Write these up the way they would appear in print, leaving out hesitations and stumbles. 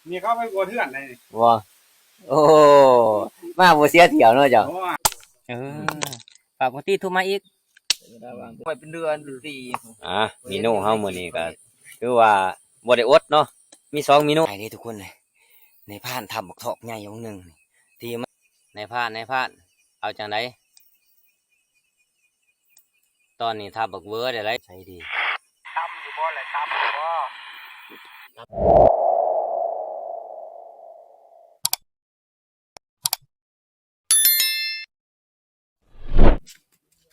มีเขาไปกลัวเถื่อนเลย บ่โอ้มาบ่เสียเที่ยวเนาะเจ้าเออฝากคนที่โทรมาอีกไปเป็นเดือนเป็นปีเมนูเฮามื้อนี้ก็คือว่าบ่ได้อดเนาะมี2เมนูให้ทุกคนเลยในพานทำบักทอกใหญ่ของหนึงที่ในพานเอาจังไดตอนนี้ทับบักเวอได้ไรใช่ดีตำอยู่บ่แหละตำอยู่บ่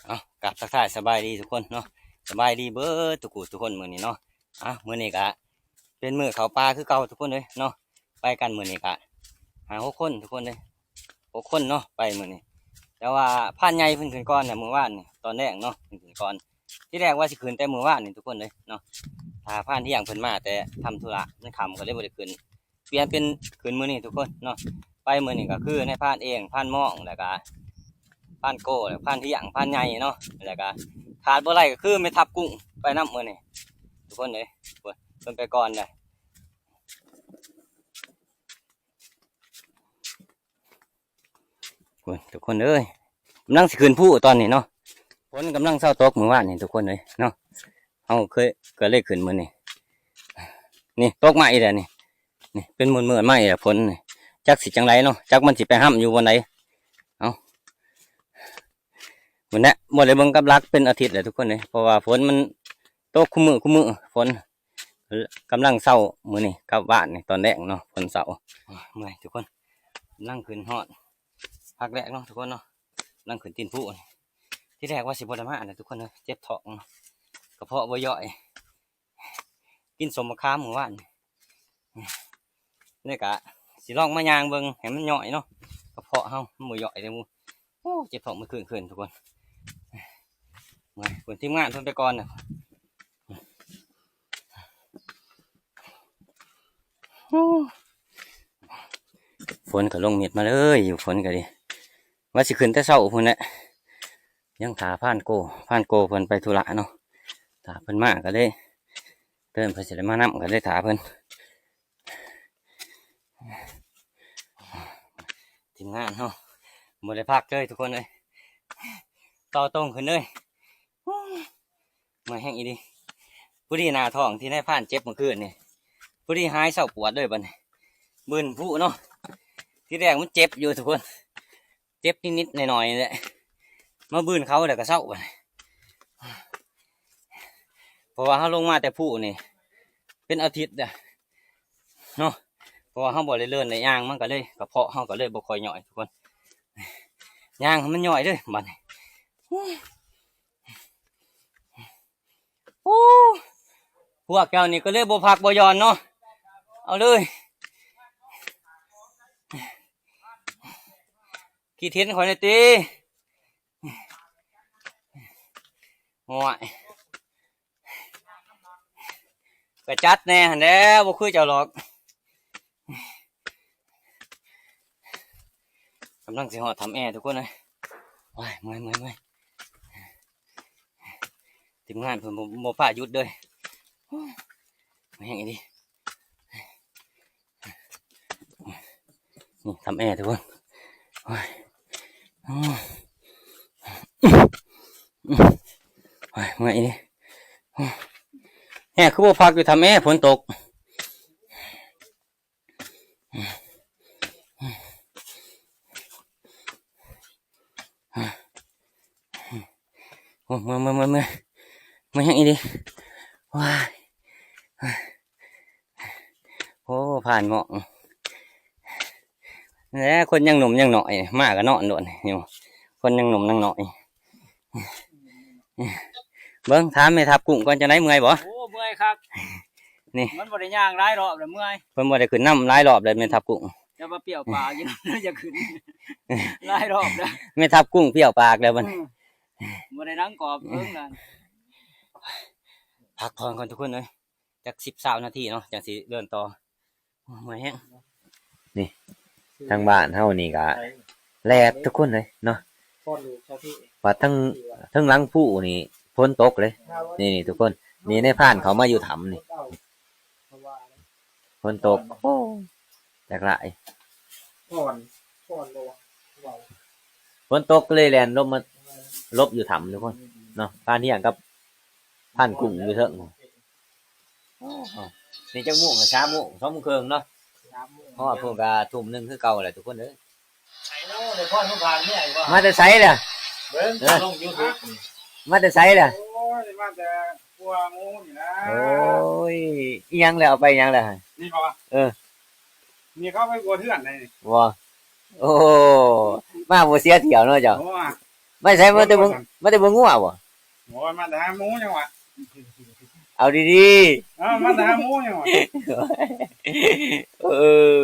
เอากลับทักทายสบายดีทุกคนเนาะสบายดีเบิดทุกคนมื้อนี้เนาะมื้อนี้ก็เป็นมื้อเขาปลาคือเก่าทุกคนเลยเนาะไปกันมื้อนี้ก็6 คนทุกคนเลย6 คนเนาะไปมื้อนี้แต่ว่าพานใหญ่เพิ่นขึ้นก่อนน่ะมื้อวานนี่ตอนแรกเนาะเพิ่นขึ้นก่อนที่แรกว่าสิขึ้นแต่มื้อวานนี่ทุกคนเลยเนาะถ้าพานที่ยังเพิ่นมาแต่ทำธุระมันค่ำก็เลยบ่ได้ขึ้นเปลี่ยนเป็นขึ้นมื้อนี้ทุกคนเนาะไปมื้อนี้ก็คือในพานเองพานม่องแล้วก็พานโก้แล้วพานที่ยังพานใหญ่เนาะแล้วก็ขาดบ่ได้ก็คือแม่ทับกุ้งไปนำมื้อนี้ทุกคนเลยเพิ่นไปก่อนได้ทุกคนเอ้ยกำลังสิขึ้นผู้ตอนนี้เนาะฝนกำลังเศร้าตกมื้อวานนี่ทุกคนเลยเนาะเฮาเคยเลยขึ้นมื้อนี้นี่ตกมาอีกแล้วนี่เป็นมื้อๆมาอีกแล้วฝนนี่จักสิจังไรเนาะจักมันสิไปห้ำอยู่บนไหนเอามื้อนี้บ่ได้เบิ่งกับลักเป็นอาทิตย์แล้วทุกคนเลยเพราะว่าฝนมันตกคุมื้อฝนกำลังเศร้ามื้อนี้กลับบ้านนี่ตอนแรกเนาะฝนเศร้าเมื่อยทุกคนนั่งขึ้นฮอดพักแรกเนาะทุกคนเนาะนั่งขึ้นตีนผู้ที่แรกว่าสิบ่ได้มาทุกคนเลยเจ็บท้องกระเพาะบ่ย่อยกินสมมะขามมื้อวานนี่กะสิลองมายางเบิ่งให้มันย่อยเนาะกระเพาะเฮามันบ่ย่อยเลยมูโอ้เจ็บท้องเมื่อคืนทุกคนมาคนทีมงานเพิ่นไปก่อนน่ะฝนก็ลงเม็ดมาเลยอยู่ฝนก็ดิว่าสิขึ้นแต่เช้าพุ่นแหละยังถาผ่านโกเพิ่นไปธุระเนาะถาเพิ่นมาก็เลยเพิ่นสิได้มานำก็เลยถาเพิ่นทีมงานเนาะบ่ได้พักเลยทุกคนเลยต่อตรงขึ้นเลยมาแห้งอีดิผู้ดีหน้าท้องที่ได้ผ่านเจ็บเมื่อคืนนี่ผู้ดีหายเศร้าปวดด้วยบัดนี้มึนผู้เนาะที่แรกมันเจ็บอยู่ทุกคนเจ็บนิดๆหน่อยๆแหละมาบืนเขาแต่ก็เศร้าบัดนี้เพราะว่าเขาลงมาแต่ผู้นี่เป็นอาทิตย์อะเนาะเพราะว่าเขาบ่ได้เลื่อนในย่างมันก็เลยกระเพาะเขาก็เลยบ่ค่อยย่อยทุกคนย่างมันย่อยด้วยบัดนี้โอ้พวกแก้วนี่ก็เลยบ่พักบ่ยอนเนาะเอาเลยขี้เทียนข่อยในตีห่วยกระจัดแน่หันแล้วบ่คือเจ้าหรอกกำลังสิหอดทำแอร์ทุกคนเลยว้ายเมื่อยทีมงานเพิ่นบ่พาหยุดเลยมาแห้งอีดินี่ทำแอร์ทุกคนว้ายเมื่อยอีดิแห่คือบ่พักอยู่ทำแอร์ฝนตกโอ้เมื่อยแห้งอีดิว้ายโอ้ผ่านเหมาะแล้วคนยังหนุ่มยังหน่อยมากก็นอนโดนอยู่คนยังหนุ่มยังหน่อยเบิ้งถามไม่ทับกุ้งก่อนจะไหนเมื่อยบ่โอ้เมื่อยครับนี่มันบ่ได้ย่างหลายรอบเลยเมื่อยเพิ่นบ่ได้ขึ้นน้ำหลายรอบเลยไม่ทับกุ้งจะมาเปรี้ยวปากยังจะขึ้นหลายรอบเลยไม่ทับกุ้งเปรี้ยวปากแล้วมันบ่ได้นั่งกรอบเพิ่งนั่นพักผ่อนก่อนทุกคนเลยจาก10-20 นาทีเนาะจังสิเดินต่อเมื่อยแฮงนี่ทางบ้านเฮานี่ก็แลดทุกคนเลยเนาะว่าทั้งหลังผู้นี่ฝนตกเลยนี่ทุกคนนี่ในพานเขามาอยู่ถ้ำนี่ฝนตกโอ้ จากหลาย ก่อนบ่เว้า ฝนตกก็เลยแล่นลมมาลบอยู่ถ้ำทุกคนเนาะพานที่อย่างกับผ่านกุ้งอยู่เถิงนี่จักโมงก็3 โมง2 โมงครึ่งเนาะเพราะว่าพวกก็ทุ่มหนึงคือเก่าแหละทุกคนเด้อ โอ้เดี๋ยวพ่อทุกทางเนี่ยว่า มาแต่ไสล่ะ เบิ่งลง YouTube มาแต่ไสล่ะ โอ้ยมาแต่กลัวงูนี่นะ โอ้ยอีหยังแล้วเอาไปหยังแล้ว นี่บ่ว่า เออ นี่เขาไปกลัวเถื่อนได้นี่ บ่โอ้มาบ่เสียเที่ยวเนาะเจ้า โอ้ย ไม่ใช่มาแต่เบิ่งงัวบ่ โอ้ยมาแต่หาหมูจังหวะ เอาดี มาแต่หาหมูจังหวะ ๆเออ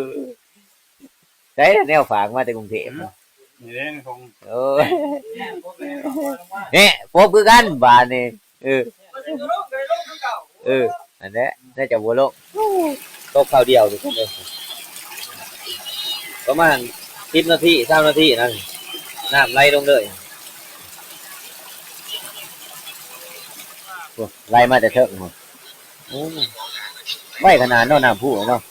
ได้แนวฝากมาแต่กรุงเทพเนาะ นี่เด้นี่คง โอ้ยนี่พบคือกันบานนี่เอออันนี้น่าจะบัวโลกตกข้าวเดียวทุกคนเลยประมาณ10 นาที20 นาทีนั่นน้ำไหลลงเลยโอ้ไหลมาแต่เถิงหมดโอ้ไว้ขนาดเนาะน้ำพุเนาะ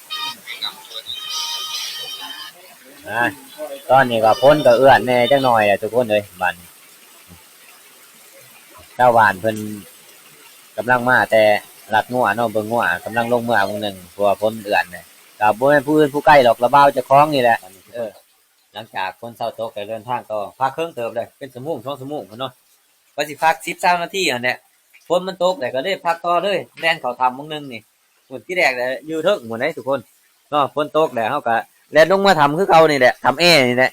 ตอนนี้ก็พ้นก็เอื้อนแน่จังหน่อยแหละทุกคนเลยบ้านนี้ชาวบ้านเพิ่นกำลังมาแต่รักงัวเนาะเบิ่งงัวกำลังลงเมื่อมื้อนึงเพราะว่าพ้นเอื้อนเนี่ยก็บ่แม่นผู้อื่นผู้ใกล้หรอกระเบ้าเจ้าของนี่แหละหลังจากคนเช้าตกก็เดินทางต่อพักเครื่องเติบเลยเป็นชั่วโมง2 ชั่วโมงพุ่นเนาะว่าสิพัก10-20 นาทีอันเนี้ยฝนมันตกแต่ก็เลยพักต่อเลยแล่นเข้าถ้ำมื้อนึงนี่มื้อที่แรกเนี่ยอยู่เทิงหมู่ไหนทุกคนเนาะฝนตกแล้วเฮาก็แล่นลงมาถ้ำคือเก่านี่แหละถ้ำนี่แหละ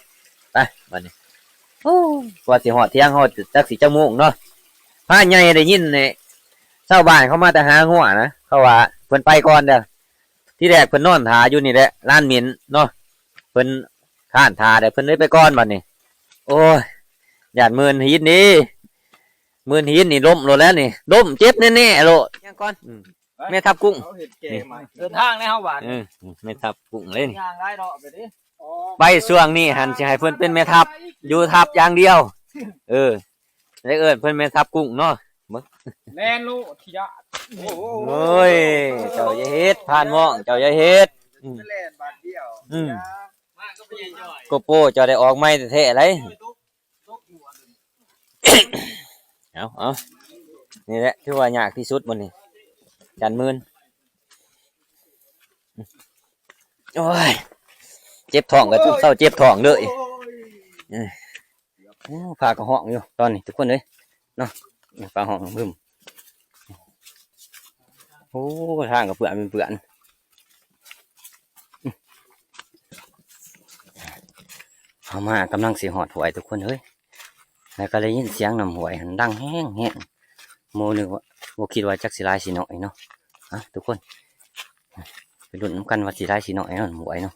ไปบัดนี้โอ้กว่าสิฮอดเที่ยงฮอดจักสิจักโมงเนาะพาใหญ่ได้ยินนี่ชาวบ้านเขามาแต่หางัวนะเขาว่าเพิ่นไปก่อนเด้อที่แรกเพิ่นนอนท่าอยู่นี่แหละร้านหมิ่นเนาะเพิ่นข้านท่าเด้เพิ่นเลยไปก่อนบัดนี้โอ้ยญาติหมื่นหินนี่หมื่นหินนี่ล้มโลดแล้วนี่ล้มเจ็บแน่ๆโลยังก่อนแม่ทับกุ้ง เขาเห็ดเกมมา เดินทางในเฮาบ้าน แม่ทับกุ้งเลยนี่ ย่างได้ดอกไปดิ ไปช่วงนี้หันสิให้เพิ่นเป็นแม่ทัพอยู่ทัพอย่างเดียวได้เอิ้นเพิ่นแม่ทัพกุ้งเนาะ แน่นลูกที่ยะโอ้โห โอ้ยเจ้าอย่าเฮ็ดผ่านหม้องเจ้าอย่าเฮ็ด เล่นบาทเดียว มาก็ไปย่อย โกโป้เจ้าได้ออกใหม่แท้ๆเลยเอานี่แหละถือว่ายากที่สุดมื้อนี้จันหมื่นโอ้ยเจ็บท้องก็ต้องเศร้าเจ็บท้องเลยโอ้พากระห้องอยู่ตอนนี้ทุกคนเลยเนาะพาห้องบึ้มโอ้ทางกับเปื่อนเป็นเปื่อนเอามากำลังสีหอดหวยทุกคนเฮ้ยแล้วก็เลยยินเสียงน้ำหวยหันดังแห้งแห้งโมนึกว่าโมคิดว่าจักสีลายสีหน่อยเนาะทุกคนไปลุ้นน้ำกันว่าสีลายสีหน่อยเนาะหวยเนาะ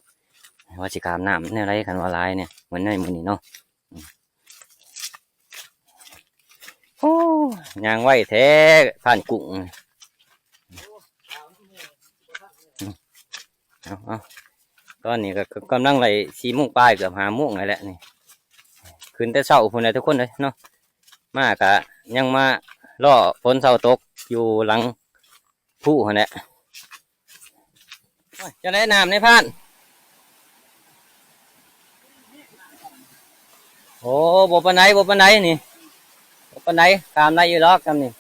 ว่าสิกามน้ำเนี่ยไรกันว่าลายเนี่ยเหมือนในมือนี้เนาะโอ้ยางไหวแท้ผ่านกุ้งเอาตอนนี้ก็กำลังไหล4 โมงปลายเกือบ5 โมงเลยแหละนี่ขึ้นแต่เช้าพุ่นเลยทุกคนเลยเนาะมากะยังมาล่อฝนเช้าตกอยู่หลังผู้หั่นแหละจะได้น้ำในพานโอ้บ่ปานใดนี่บ่ปานใดตามได้อยู่หรอกตามนี่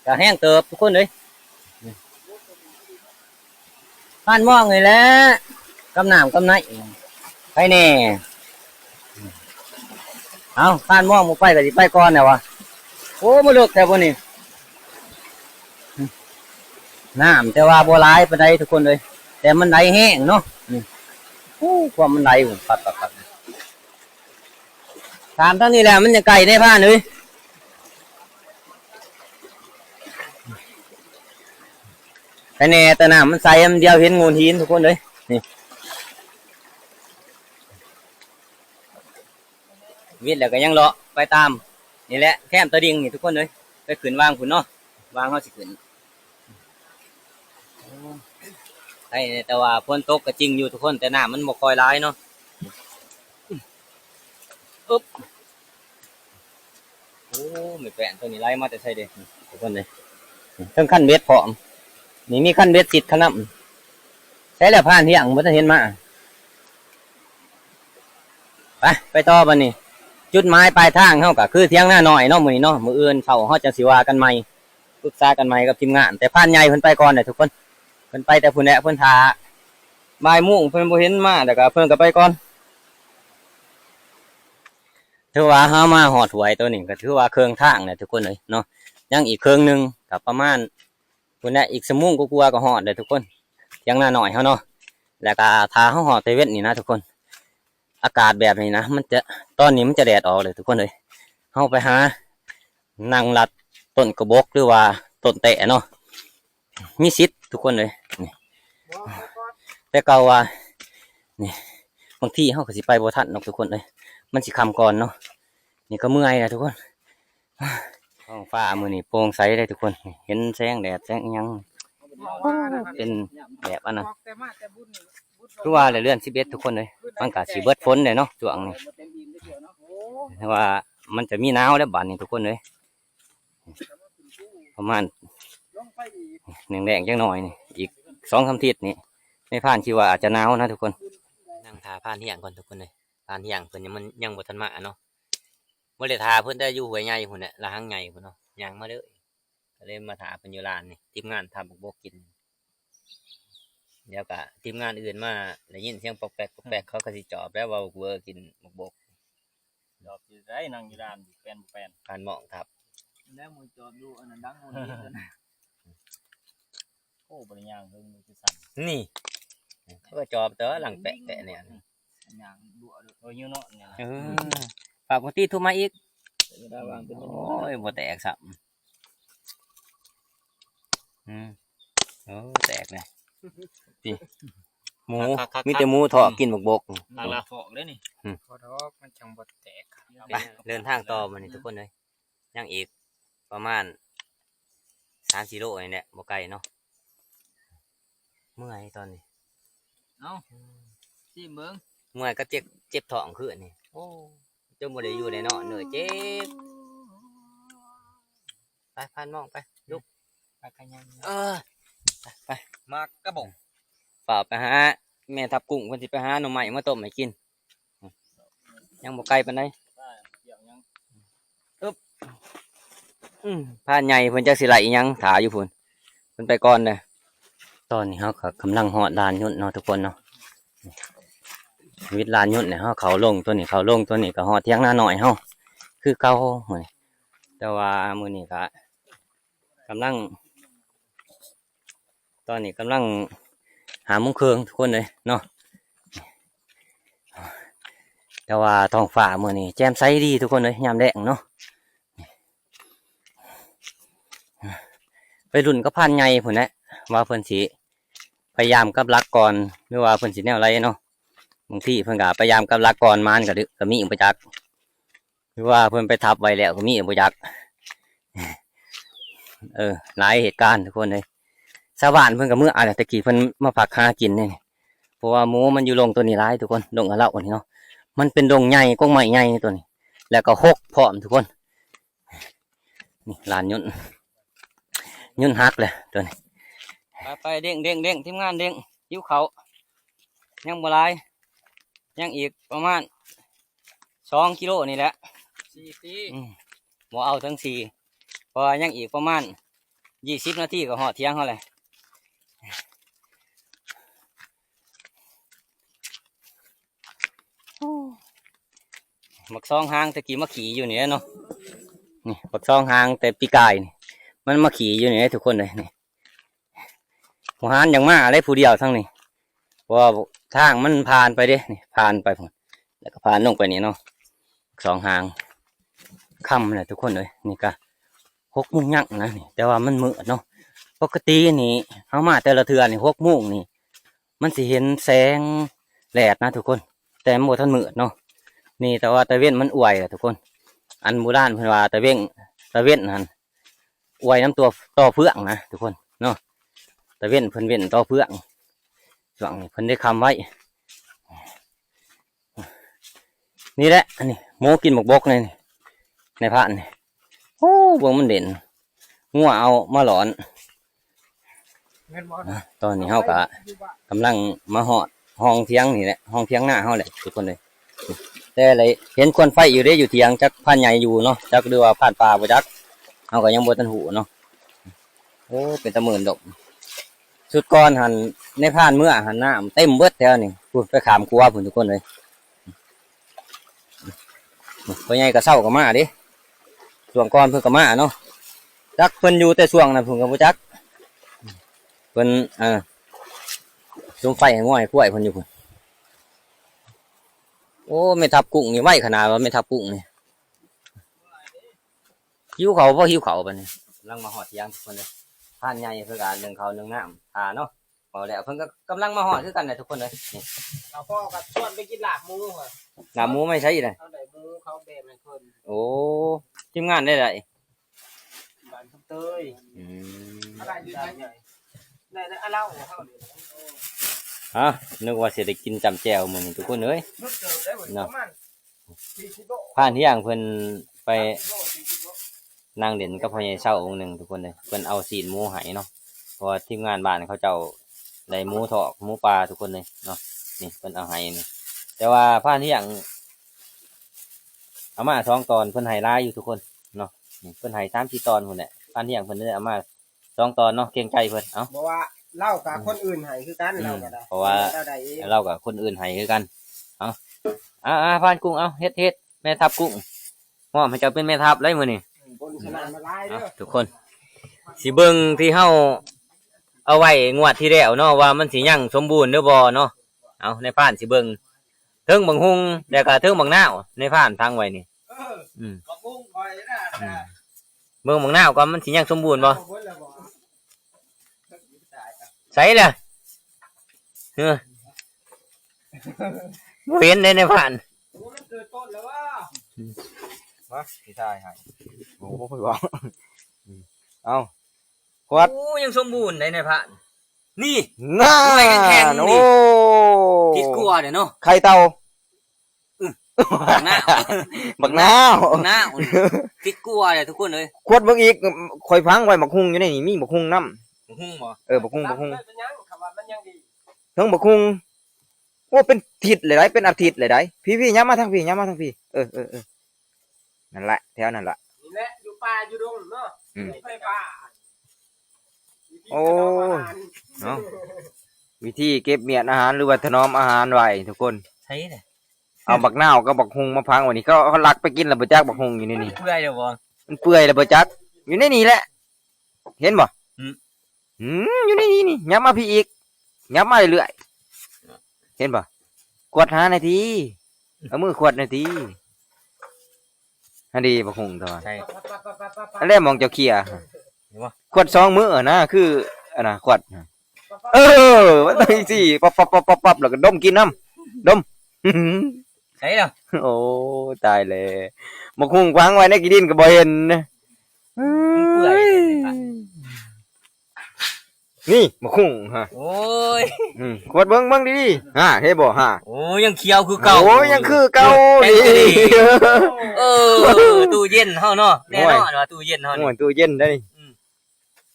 ก็แห้งเติบทุกคนเลยพานมองเลยแหละกำน้ำกำไหนไปแน่เอาพานมองหมู่ไปก็สิไปก่อนแล้ววะโอ้มาเลิกแต่พวกนี้น้ำแต่ว่าบ่หลายปานใดทุกคนเลยแต่มันไหลแห้งเนาะโอ้ความมันไหลปัดตามทั้งนี้แหละมันจะไก่ในผ้าเลยไอ้แน่แต่น้ำมันใสมันเดียวเห็นงูหินทุกคนเลยนี่วิทย์แล้วก็ยังเลาะไปตามนี่แหละแคมตะดิ่งนี่ทุกคนเลยไปขึ้นวางขุนเนาะวางเขาสิขึ้นไอ้แต่ว่าฝนตกก็จริงอยู่ทุกคนแต่น้ำมันบ่คอยร้ายเนาะอุ๊บโอ้ไม่แปลนตัวนี้ไล่มาแต่ใช่เด็กทุกคนเลยทั้งขั้นเบ็ดพร้อมนี่มีขั้นเบ็ดสิทธิ์ขนาดใช้แล้วผ่านที่อย่างมันจะเห็นมา ไปต่อบัดนี้จุดหมายปลายทางเฮาก็คือเที่ยงหน้าน้อยเนาะมื้อนี้เนาะมื้ออื่นเช้าเฮาจะสิว่ากันใหม่ปรึกษากันใหม่กับทีมงานแต่พานใหญ่เพิ่นไปก่อนเด้อทุกคนเพิ่นไปแต่พุ่นแหละเพิ่นท่าบ่ายโมงเพิ่นบ่เห็นมาแต่ก็เพิ่นก็ไปก่อนถือว่าเฮามาฮอดหวยตัวนี้ก็ถือว่าเครื่องทางเนี่ยทุกคนเลยเนาะยังอีกเครื่องนึงก็ประมาณพุ่นแหละอีกชั่วโมงกว่าๆก็ฮอดเด้อทุกคนเที่ยงหน้าน้อยเฮาเนาะแล้วก็ถ้าเฮาฮอดเตเว่นนี่นะทุกคนอากาศแบบนี้นะมันจะตอนนี้มันจะแดดออกเลยทุกคนเลยเฮาไปหานั่งลัดต้นกระบอกหรือว่าต้นแตะเนาะมีสิทธิ์ทุกคนเลยนี่แต่เก่าว่านี่บางทีเฮาก็สิไปบ่ทันเนาะทุกคนเลยมันสิค่ำก่อนเนาะนี่ก็เมื่อยนะทุกคนท้องฟ้ามื้อนี้โปร่งใสเลยทุกคนเห็นแสงแดดแสงหยังเป็นแบบอันนั้นคือว่าเรื่อง11ทุกคนเลยมันก็สิเบิดฝนเลยเนาะช่วงนี้แต่ว่ามันจะมีหนาวแล้วบัดนี้ทุกคนเลยประมาณหนึ่งแดงจังหน่อยนี่อีก2-3 ทิศนี่ไม่ผ่านคิดว่าอาจจะหนาวนะทุกคนนั่งทาผ่านเที่ยงก่อนทุกคนเลยผ่านเที่ยงเพิ่นยังบ่ทันมาเนาะบ่ได้ทาเพิ่นได้อยู่ห้วยใหญ่พุ่นน่ะละหังใหญ่พุ่นเนาะยังมาเลยก็เลยมาถาเพิ่นอยู่ร้านนี่ทีมงานทำบกกินเดี๋ยวก็ทีมงานอื่นมาได้ยินเสียงปอกแปกปอกแปกเขาก็สิจอบแล้วว่าเวอร์กินบกจอบอยู่ได้นั่งอยู่ร้านแป้นผ่านหมองครับแล้วมือจอดดูอันนั้นดังคนนี้นะโอ้บริยางเพิ่งมือจะสั่นนี่เขาก็จอบเต๋อหลังแปะเนี่ยยางดูโอ้ยเนาะเนี่ยฝากปกติทุ่มมาอีกโอ้ยบ่แตกสับโอ้แตกเลยตีหมูมีแต่หมูถอกกินบกตาลาฟอกเลยนี่พอดอกมันจังบ่แตกไปเดินทางต่อมานี่ทุกคนเลยยังอีกประมาณ3-4 โลนี่แหละบ่ไกลเนาะเมื่อยตอนนี้เอาสิเบิ่งเมื่อยก็เจ็บท้องคือนี่โอ้จนบ่ได้อยู่ในเนาะเหนื่อยเจ็บไปพันมองไปลุกไปกันยังไปมากระบอกฝ่าไปหาแม่ทับกุ้งคนสิไปหาหน่อไม้มาต้มให้กินยังบ่ไกลปานใดผ่านใหญ่เพิ่นจักสิไหลอีหยังถาอยู่พุ่นเพิ่นไปก่อนเด้อตอนนี้เฮาก็กำลังฮอดลานยุ่นเนาะทุกคนเนาะวิทย์ลานยุ่นเนี่ยเขาลงตัวนี้เขาลงตัวนี้ก็ฮอดเที่ยงหน้าหน่อยเฮาคือเก่าเหมือนแต่ว่ามื้อนี้ก็กำลังตอนนี้กำลังหามุ้งเครื่องทุกคนเลยเนาะแต่ว่าท้องฟ้ามื้อนี้แจ่มใสดีทุกคนเลยยามแดงเนาะไปรุ่นก็ผ่านใหญ่พุ่นแหละว่าเพิ่นสิพยายามกับลักก่อนหรือว่าเพิ่นสิแนวไรเนาะบางทีเพิ่นก็พยายามกับลักก่อนมานก็มีอุปจักหรือว่าเพิ่นไปทับไว้แล้วก็มีอุปจักหลายเหตุการณ์ทุกคนเลยชาวบ้านเพิ่นก็เมื่อตะกี้เพิ่นมาผักหากินนี่เพราะว่าหมูมันอยู่ลงตัวนี้ร้ายทุกคนลงกระเล่านี่เนาะมันเป็นดงใหญ่ก้งไม้ใหญ่ตัวนี้แล้วก็หกพร้อมทุกคนนี่ลานยุ่นฮักเลยตัวนี้ไปเด้งทีมงานเด้งยิ้วเขายังบ่ลายยังอีกประมาณ2 กิโลนี่แหละบ่เอาทั้ง4เพราะยังอีกประมาณ20 นาทีก็หอดเที่ยงเขาเลยบักซองหางตะกี้มาขี่อยู่นี่เนาะนี่บักซองหางแต่ปีกายนี่มันมาขี่อยู่นี่ทุกคนเลยนี่หัวหานอย่างมากอะไรผู้เดียวทั้งนี้เพราะทางมันผ่านไปเด้นี่ผ่านไปผมแล้วก็ผ่านลงไปนี่เนาะ2 หางค่ำเลยทุกคนเลยนี่ก็6 โมงยั่งนะนี่แต่ว่ามันมืดเนาะปกตินี่เขามาแต่ละเทือนี่6 โมงนี่มันสิเห็นแสงแดดนะทุกคนแต่โมทันมืดเนาะนี่แต่ว่าตะเว้นมันอวยแหละทุกคนอันโบราณเพิ่นว่าตะเว้นนั่นอวยน้ำตัวต่อเฟืองนะทุกคนเนาะตะเว้นเพิ่นเว้นต่อเฟืองช่วงนี้เพิ่นได้คำไว้นี่แหละอันนี้โมกินหมกบกนี่ในพระนี่โอ้บวงมันเด่นงัวเอามาหลอนตอนนี้เฮากะกำลังมาหอดห้องเทียงนี่แหละห้องเทียงหน้าเฮาแหละทุกคนเลย แต่อะไรเห็นควันไฟอยู่ได้อยู่เถียงจักผ่านใหญ่อยู่เนาะจักหรือว่าผ่านป่าบ่จักเอาก็ยังบ่ทันหูเนาะโอ้เป็นตะหมื่นดอกสุดก่อนหันในผ่านเมื่อหันน้ำเต็มเบิดแถวนี่พูดไปขามครัวพุ่นทุกคนเลยพ่อใหญ่ก็เศร้าก็มาดิช่วงก่อนเพิ่นก็มาเนาะจักเพิ่นอยู่แต่ช่วงนั้นเพิ่นก็บ่จักเพิ่นซุ่มไฟให้ง่อยกล้วยเพิ่นอยู่พุ่นโอ้ไม่ทับกุ้งนี่ไว้ขนาดว่าไม่ทับกุ้งนี่หิวเขาบ่หิวเขาบัดนี้กำลังมาหอดเที่ยงทุกคนเลยผ่านใหญ่เพื่อการ1 ข้าว1 น้ำเนาะพอแล้วเพิ่นก็กำลังมาหอดคือกันเลยทุกคนเลยนี่ เราพ่อกับชวนไปกินลาบหมูเหรอ ลาบหมูไม่ใช่เลย เอาได้หมูเขาแบนให้เพิ่น โอ้ทีมงานได้ไร บ้านคำเตย อืม อะไรอยู่ไหนได้เล่าเฮานี่ นึกว่าสิได้กินจำแจวมื้อนี้ทุกคนเอ้ย นึกเจอได้เหมือนประมาณ40โล ผ่านที่อย่างเพิ่นไป 40โล นั่งเด่นกับพ่อใหญ่เฒ่าองค์หนึงทุกคนเลยเพิ่นเอาศีลหมูให้เนาะเพราะว่าทีมงานบ้านเขาเจ้าได้หมูทอดหมูปลาทุกคนเลยเนาะนี่เพิ่นเอาให้นี่แต่ว่าผ่านที่อย่างเอามา2 ตอนเพิ่นให้หลายอยู่ทุกคนเนาะนี่เพิ่นให้3 4 ตอนพุ่นแหละผ่านที่อย่างเพิ่นได้เอามา2 ตอนเนาะเกรงใจเพิ่นเอ้า บอกว่าเล่ากับคนอื่นให้คือกันเราก็ได้ เพราะว่า เราได้เอง เรากับคนอื่นให้คือกันพานกุ้งเอาเฮ็ดแม่ทับกุ้งมอบให้เจ้าเป็นแม่ทับเลยมื้อนี้ บนสนามมาลายเด้อ ทุกคนสิเบิ่งที่เฮาเอาไว้งวดที่แล้วเนาะว่ามันสิยังสมบูรณ์หรือบ่เนาะเอาในพานสิเบิ่งเทิงบังฮุงแล้วก็เทิงบังนาวในพานทางไว้นี่บักบุ้งคอยนะ เบิ่งบังนาวก่อนมันสิยังสมบูรณ์บ่ เพิ่นแล้วบ่ ใส่ล่ะบ่เห็นในพาน มันเกิดต้นแล้วว่า ว่าพี่ชายให้โอ้โหพี่บอก เอา ขวด โอ้ยังสมบูรณ์ในพานนี่ น่า ด้วยแข็งๆนี่ โอ้ ทิดกลัวเด้เนาะ ไข่เต่า บักหน้า บักนาว บักหน้าทิดกลัวเด้ทุกคนเลย ขวดเบิ่งอีกข่อยพังไว้บักฮุงอยู่ในนี่มีบักฮุงนำ บักฮุงบ่ บักฮุง เป็นยังคำว่ามันยังดี เทิงบักฮุงโอ้เป็นทิศเลยได้เป็นอาทิตย์เลยได้พี่ย้ำมาทางพี่เออนั่นแหละแถวนั่นแหละ นี่แหละอยู่ป่าอยู่ดงเนาะ อืม ไฟป่า โอ้เนาะวิธีเก็บเมียดอาหารหรือว่าถนอมอาหารไว้ทุกคน ใช่เลย เอาบักนาวกับบักฮุงมาพังไว้นี่เขาลักไปกินแล้วบ่จักบักฮุงอยู่ในนี่ เพื่อยเด้อบ่ มันเปื่อยแล้วบ่จักอยู่ในนี่แหละ เห็นบ่ อืม อยู่ในนี่ย้ำมาพี่อีกย้ำมาเรื่อยๆเห็นบ่กวดหานาทีเอามือขวดนาทีอันดีบักฮุงตัว ใช่ อันแรกมองเจ้าเคีย เห็นบ่ ขวด2มื้อนะคืออันน่ะขวดมันต้องจังซี่ปั๊บแล้วก็ดมกินน้ำดม ใช่เด้อ โอ้ตายเลยบักฮุงวางไว้ในกี่ดินก็บ่เห็น เปื่อยเลย นี่บักฮุงฮะ โอ้ย ขวดเบิ่งดีๆเฮ็ดบ่ฮะ โอ้ยังเคี้ยวคือเก่า โอ้ยยังคือเก่า แข็ง ดี กะดีตู้เย็นเฮาเนาะแน่นอนว่าตู้เย็นเฮา โอ้ นี่ ยตู้เย็นได้นี่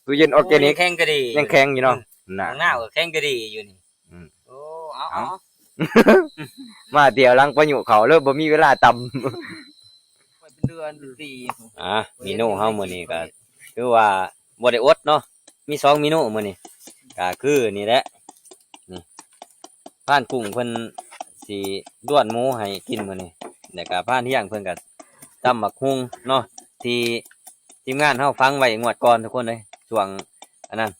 ตู้เย็นออร์แกนิก แข็งกะดี ยังแข็งอยู่เนาะน่ะ ข้างหน้าก็แข็งกะดีอยู่นี่ อืม โอ้เอา มาเดี๋ยวหลังประยุเขาเลยบ่มีเวลาตำ เป็นเดือนเป็นปีเมนูเฮามื้อนี้ก็คือว่าบ่ได้อดเนาะมี2เมนูมื้อนี้ก็คือนี่แหละนี่ผ่านกุ้งเพิ่นสิด้วนหมูให้กินมื้อนี้แล้วก็ผ่านเที่ยงเพิ่นก็ตำบักฮุงเนาะที่ทีมงานเฮาฟังไว้งวดก่อนทุกคนเลยช่วงอันนั้น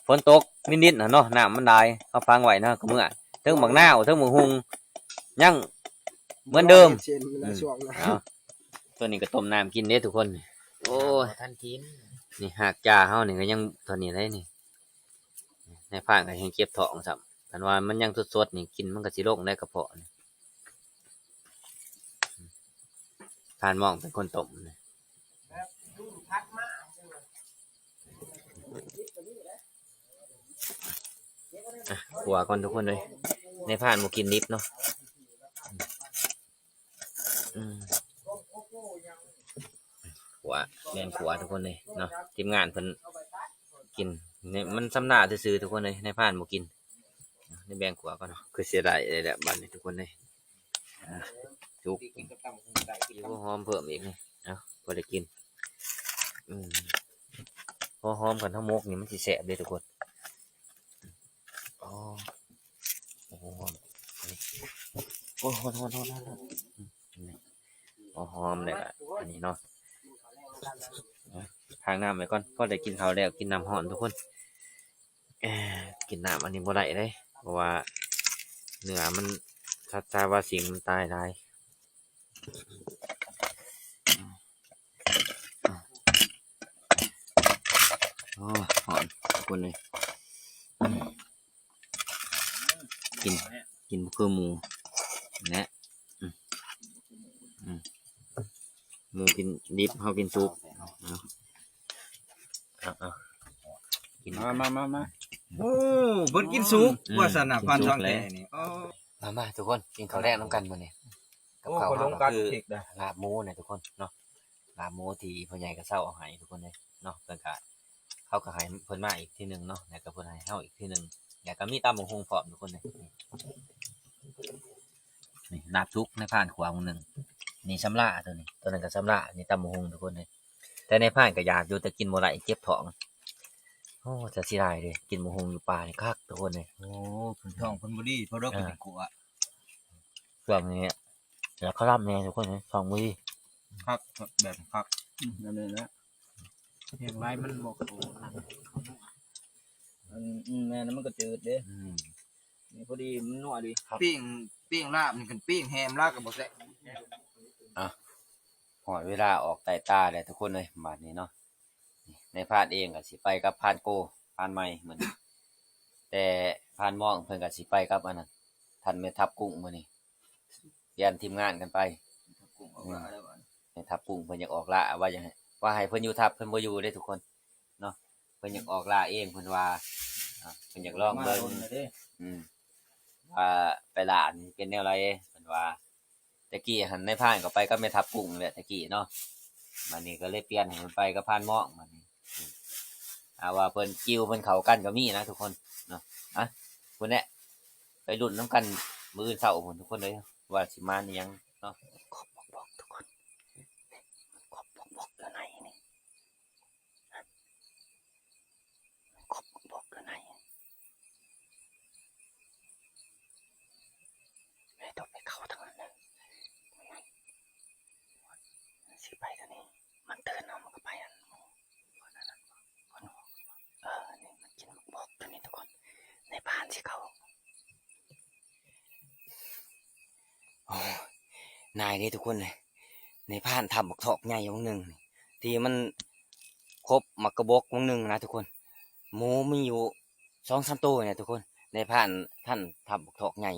ฝนตกนิดๆน่ะเนาะน้ำมันหลายเฮาฟังไว้เนาะก็มื้อเทิงบักนาวเทิงบักฮุงยังเหมือนเดิม เช่นในช่วงนั้น เอาตัวนี้ก็ต้มน้ำกินเด้ทุกคน โอ้ย ท่านกิน นี่หากจ่าเฮานี่ก็ยังตอนนี้เลยนี่ในภาคก็ยังเก็บท้องซ้ำคันว่ามันยังสดๆนี่กินมันก็สิโรคในกระเพาะนี่ทานหมองเป็นคนต้มนี่ขัวก่อนทุกคนเลยในผ่านหมูกินนิดเนาะขัวแมนขัวทุกคนเลยเนาะทีมงานเพิ่นกินเนี่ยมันสำนาซื่อๆทุกคนเลยในผ่านหมูกินในแบงขัวก่อนเนาะคือเสียดายเลยแหละบ้านนี้ทุกคนเลย จุก กินกับตำคงไก่กิน อยู่ กับ หอมเพิ่มอีกนี่เอ้าพอได้กินพอหอมกันทั้งมกนี่มันสิแสบเลยทุกคนอ๋อโอ้โหนี่โอ้โหโหโหโอ้หอมเลยอ่ะอันนี้เนาะทางน้ำไปก่อนพอได้กินข้าวแล้วกินน้ำห่อนทุกคนกินน้ำอันนี้บ่ได้เลยเพราะว่าเนื้อมันชัดใจว่าสิ่งมันตายได้โอ้หอนทุกคนเลยกินเพื่อหมูนะหมูกินดิบเขากินซุปเอากิน มาโอ้เพิ่นกินสุกว่าซั่นน่ะพันทองแท้นี่อ๋อ มาทุกคนกินข้าวแรกน้ำกันมาเนี่ยกับ โอ้ ข้าว ขน เรา ม ก็ กัด คือ พริกได้ ลาบหมูเนี่ยทุกคนเนาะลาบหมูที่พ่อใหญ่ก็เศร้าเอาให้ทุกคนเลยเนาะเพิ่นก็เขาก็ให้เพิ่นมาอีกทีหนึงเนาะแล้วก็เพิ่นให้เฮาอีกทีหนึงแล้วก็มีตำบักหุ่งพร้อมทุกคนเลยนี่ลาบทุกในผ่านขวามือหนึงนี่สำลาตัวนี้ตัวนั้นก็สำลานี่ตำบักหุ่งทุกคนเลยแต่ในผ่านก็อยากอยู่แต่กินบ่ได้เจ็บท้องโอ้จะสิได้เด้กินบักหุ่งอยู่ป่านี่คักทุกคนเลย โอ้เพิ่นท้องเพิ่นบ่ดีเพราะเราเป็นกลัว ช่วงนี้แล้วเขารับแน่ทุกคนเลยสองมือ ครับแบบครับนั่นเลยนะเห็นไหมมันบอกแม่นั้นมันก็จืดเด้นี่พอดีมันนัวดีปิ้งลาบนี่กันปิ้งแฮมลาบกับบ่แซ่บ หอดเวลาออกไต่ตาเลยทุกคนเลยบาดนี้เนาะในพานเองก็สิไปกับพานโกพานใหม่เหมือนแต่พานม่องเพิ่นก็สิไปกับอันนั้นท่านแม่ทัพกุ้งมื้อนี้เรียนทีมงานกันไป กุ้งเอาว่าแล้ว แม่ทัพกุ้งเพิ่นอยากออกล่าว่าอย่างว่าให้เพิ่นอยู่ทัพเพิ่นบ่อยู่เด้ทุกคนเนาะเพิ่นอยากออกล่าเองเพิ่นว่าเพิ่นอยากลองเบิ่งว่าไปล่านี่เป็นแนวไรเพิ่นว่าตะกี้หันในพานก็ไปกับแม่ทัพกุ้งแหละตะกี้เนาะมันนี่ก็เลยเปลี่ยนให้มันไปกับพานหม้องมันนี่ว่าเพิ่นกิ้วเพิ่นเข้ากันก็มีนะทุกคนเนาะพุ่นแหละไปลุ้นนํกันมื้อเช้าพุ่นทุกคนเลยว่าสิมานี่ยังเนาะบอกทุกคนบอกอยู่ไหนนี่บอกอยู่ไหนไม่ต้องไปเข้าทางนั้นสิไปทางนี้มันเตือนเอามันก็ไปอันคนนั้นคนนี่มันกินบอกตัวนี้ทุกคนในบ้านสิเขานายนี่ทุกคนเลยในบ้านทำบักทอกใหญ่วงหนึ่งที่มันครบมักกระบอกวงหนึ่งนะทุกคนหมูมีอยู่2-3 ตัวเนี่ยทุกคนในบ้านท่านทำบักทอกใหญ่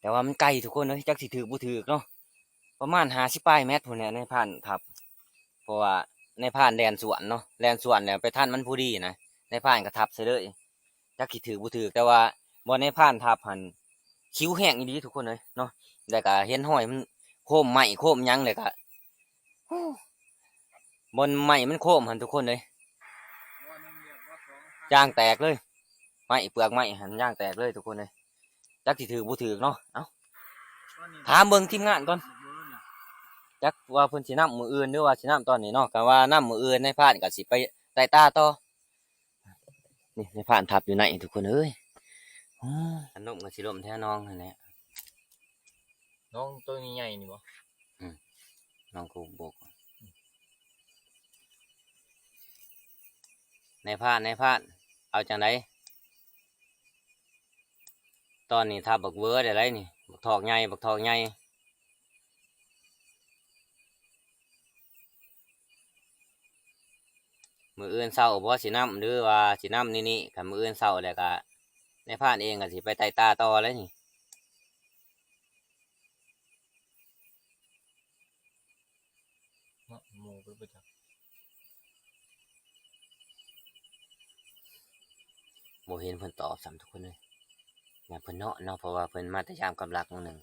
แต่ว่ามันไกลทุกคนเลยจักสิถือบ่ถือเนาะประมาณ50 ปลายเมตรพุ่นเนี่ยในบ้านทับเพราะว่าในบ้านแลนสวนเนาะแลนสวนเนี่ยไปท่านมันผู้ดีนะในบ้านก็ทับซะเลยจักสิถือบ่ถือแต่ว่าบ่ในบ้านทับหันคิ้วแห้งอีดีทุกคนเลยเนาะแล้วก็เห็นห้อยมันโค้มไหม้โค้มหยังเลยก็บนไหม้มันโค้มหันทุกคนเลยย่างแตกเลยไหม้เปลือกไหม้หันย่างแตกเลยทุกคนเลยจักสิถือบ่ถือเนาะเอ้าถามเบิ่งทีมงานก่อนจักว่าเพิ่นสินำมื้ออื่นหรือว่าสินำตอนนี้เนาะก็ว่านำมื้ออื่นในพานก็สิไปไต่ตาต่อนี่ในพานทับอยู่ไหนทุกคนเอ้ยอันนมก็สิล่มแท้น้องนั่นแหละ น้องตัวนี้ใหญ่นี่บ่ น้องกูบกในพานเอาจังไดตอนนี้ถ้าบักเวอร์ได้ไรนี่บักทอกใหญ่มืออื่นเศร้าบ่สิน้ำหรือว่าสิน้ำนี่กับมืออื่นเศร้าแล้วก็ในพานเองก็สิไปไต่ตาต่อเลยนี่ หมูไปประจับ โมเห็นเพิ่นตอบสามทุกคนเลยอย่าเพิ่นเนาะเพราะว่าเพิ่นมาแต่ยามกำลังหนึ่ง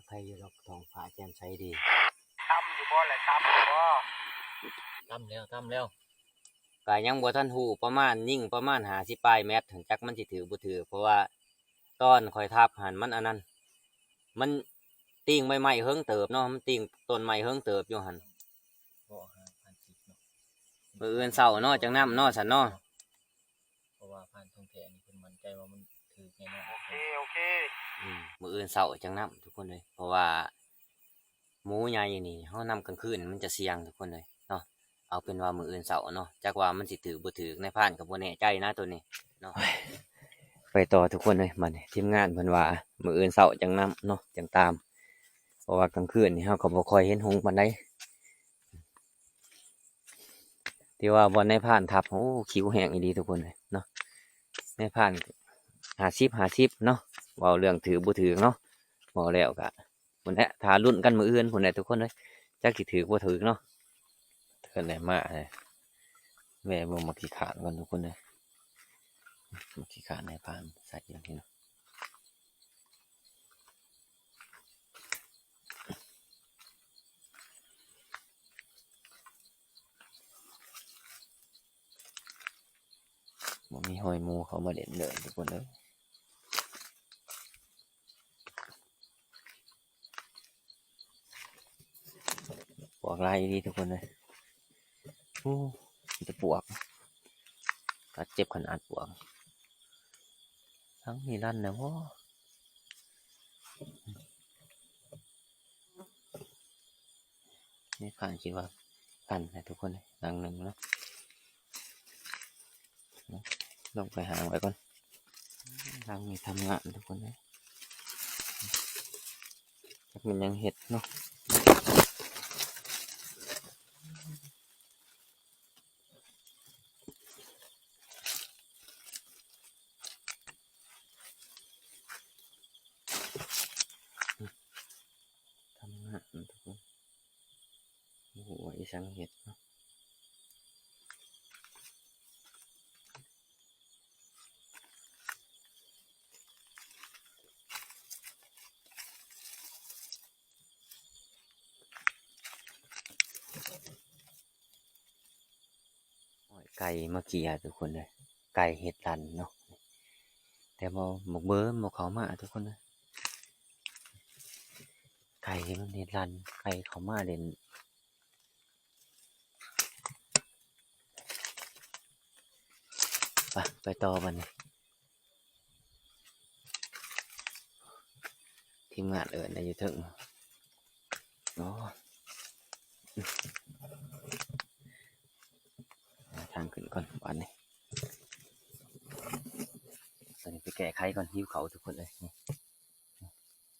ใครอยู่รอบท้องฟ้าแจ่มใสดี ตำอยู่บ่แหละตำอยู่บ่ ตั้มแล้ว ก็ยังบ่ทันหูประมาณยิ่งประมาณ50 ปลายเมตรถึงจักมันสิถือบ่ถือเพราะว่าตอนคอยทับหันมันอันนั้น มันติ่งใหม่ๆเฮิงเติบเนาะมันติ่งต้นใหม่เฮิงเติบอยู่หั่น บ่หาผ่านจิตเนาะ มื้ออื่นเช้าเนาะจังนำเนาะซั่นเนาะ เพราะว่าผ่านทองแท้นี่เพิ่นมั่นใจว่ามันถือแน่นอน มื้ออื่นเช้าจังนำทุกคนเลยเพราะว่าหมูใหญ่นี่เฮานำกลางคืนมันจะเสี่ยงทุกคนเลยเนาะเอาเป็นว่ามื้ออื่นเช้าเนาะจักว่ามันสิถือบ่ถือในพานก็บ่แน่ใจนะตัวนี้เนาะไปต่อทุกคนเลยบัดนี้ทีมงานเพิ่นว่ามื้ออื่นเช้าจังนำเนาะจังตามเพราะว่ากลางคืนนี่เฮาก็บ่ค่อยเห็นหงส์ปานใดที่ว่าบ่ในพานทับโอ้คิวแห้งอีหลีทุกคนเลยเนาะในพาน50 เนาะเว้าเรื่องถือบ่ถือเนาะบ่แล้วก็พุ่นแหละถ้าลุ้นกันมื้ออื่นพุ่นแหละทุกคนเลยจักสิถือบ่ถือเนาะ เพิ่นได้มาเลยแม่บ่มาขี้ขานกันทุกคนเลยมาขี้ขานในผ่านใส่อย่างนี้เนาะบ่มีหอยหมูเขามาเด่นเลยทุกคนเลยปวกลายดีทุกคนเลยโอ้มันจะปวกกัดเจ็บขนาดปวกทั้งมีลั่นนะว่านี่ผ่านคิดว่าผ่านนะทุกคนเลยหลังหนึ่งเนาะลงไปหางไว้ก่อนหลังมีทำงานทุกคนเลยมันยังเห็ดเนาะทำงานทุกคนโอ้โหอีสังเห็ดเนาะไก่มาเกี่ยทุกคนเลยไก่เห็ดรันเนาะแต่พอหมกเบิ้มหมกเขามาทุกคนเลยไก่มันเห็ดรันไก่เขามาเด่นไปต่อมันทีมงานเอิญในยูทูบอ๋อทางขึ้นก่อนวันนี้ตอนนี้ไปแก้ไขก่อนหิวเขาทุกคนเลยนี่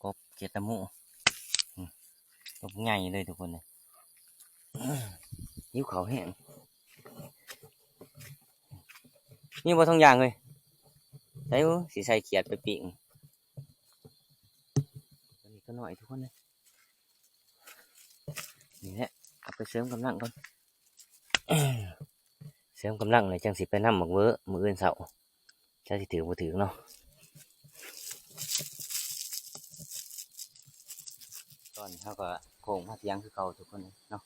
กบเกตามูกบง่ายเลยทุกคนเลยหิวเขาแห้งนี่บ่ทองยางเลยใส่สีใส่เขียดไปปิ่งตอนนี้ก็หน่อยทุกคนเลยนี่แหละเอาไปเสริมกำลังก่อนเสริมกำลังเลยจังสิไปนั่มหมกเวอมืออื่นเสาจะสิถือบ่ถือเนาะตอนเขาก็โค้งมาเทียงคือเก่าทุกคนเลยเนาะ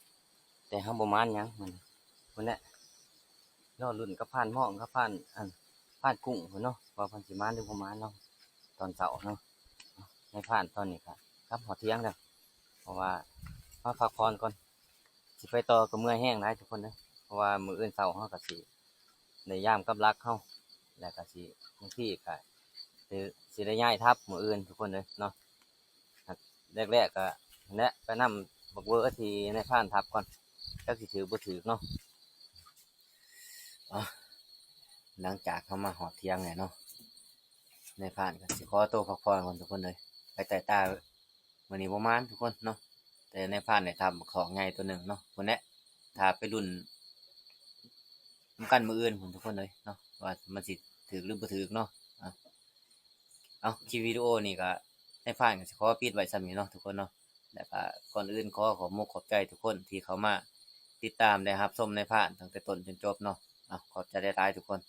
แต่เขาบ่มานยังมันคนนี้รอรุ่นกับผ่านหม้องกับผ่านผ่านกุ้งเนาะว่าพันสิมานหรือบ่มานเนาะตอนเสาเนาะในผ่านตอนนี้ครับหอเทียงแล้วเพราะว่ามาพักผ่อนก่อนสิไปต่อก็เมื่อยแห้งหลายทุกคนเลยเพราะว่ามืออื่นเสาเขาก็สิในย่ามกับรักเขาแล้วก็สิบางทีก็สิได้ย้ายทับมืออื่นทุกคนเลยเนาะแรกๆก็เนี่ยไปนำบักเวอร์ทีในผ่านทับก่อนก็สิถือบ่ถือเนาะหลังจากเขามาหอเทียงเนี่ยเนาะในผ่านก็สิขอตัวพักผ่อนก่อนทุกคนเลยไปแต่ตาวันนี้ประมาณทุกคนเนาะแต่ในผ่านเนี่ยทำของไงตัวหนึ่งเนาะคนนี้ถ้าไปรุ่นกันมืออื่นผมทุกคนเลยเนาะว่ามันสิถือหรือบ่ถือเนาะเอาคลิปวิดีโอนี่ก็ในผ่านก็สิขอปิดไว้ซ้ำนี้เนาะทุกคนเนาะแล้วก็ก่อนอื่นขอมุกขอบใจทุกคนที่เขามาติดตามได้รับชมในผ่านตั้งแต่ต้นจนจบเนาะขอบใจได้หลายทุกคน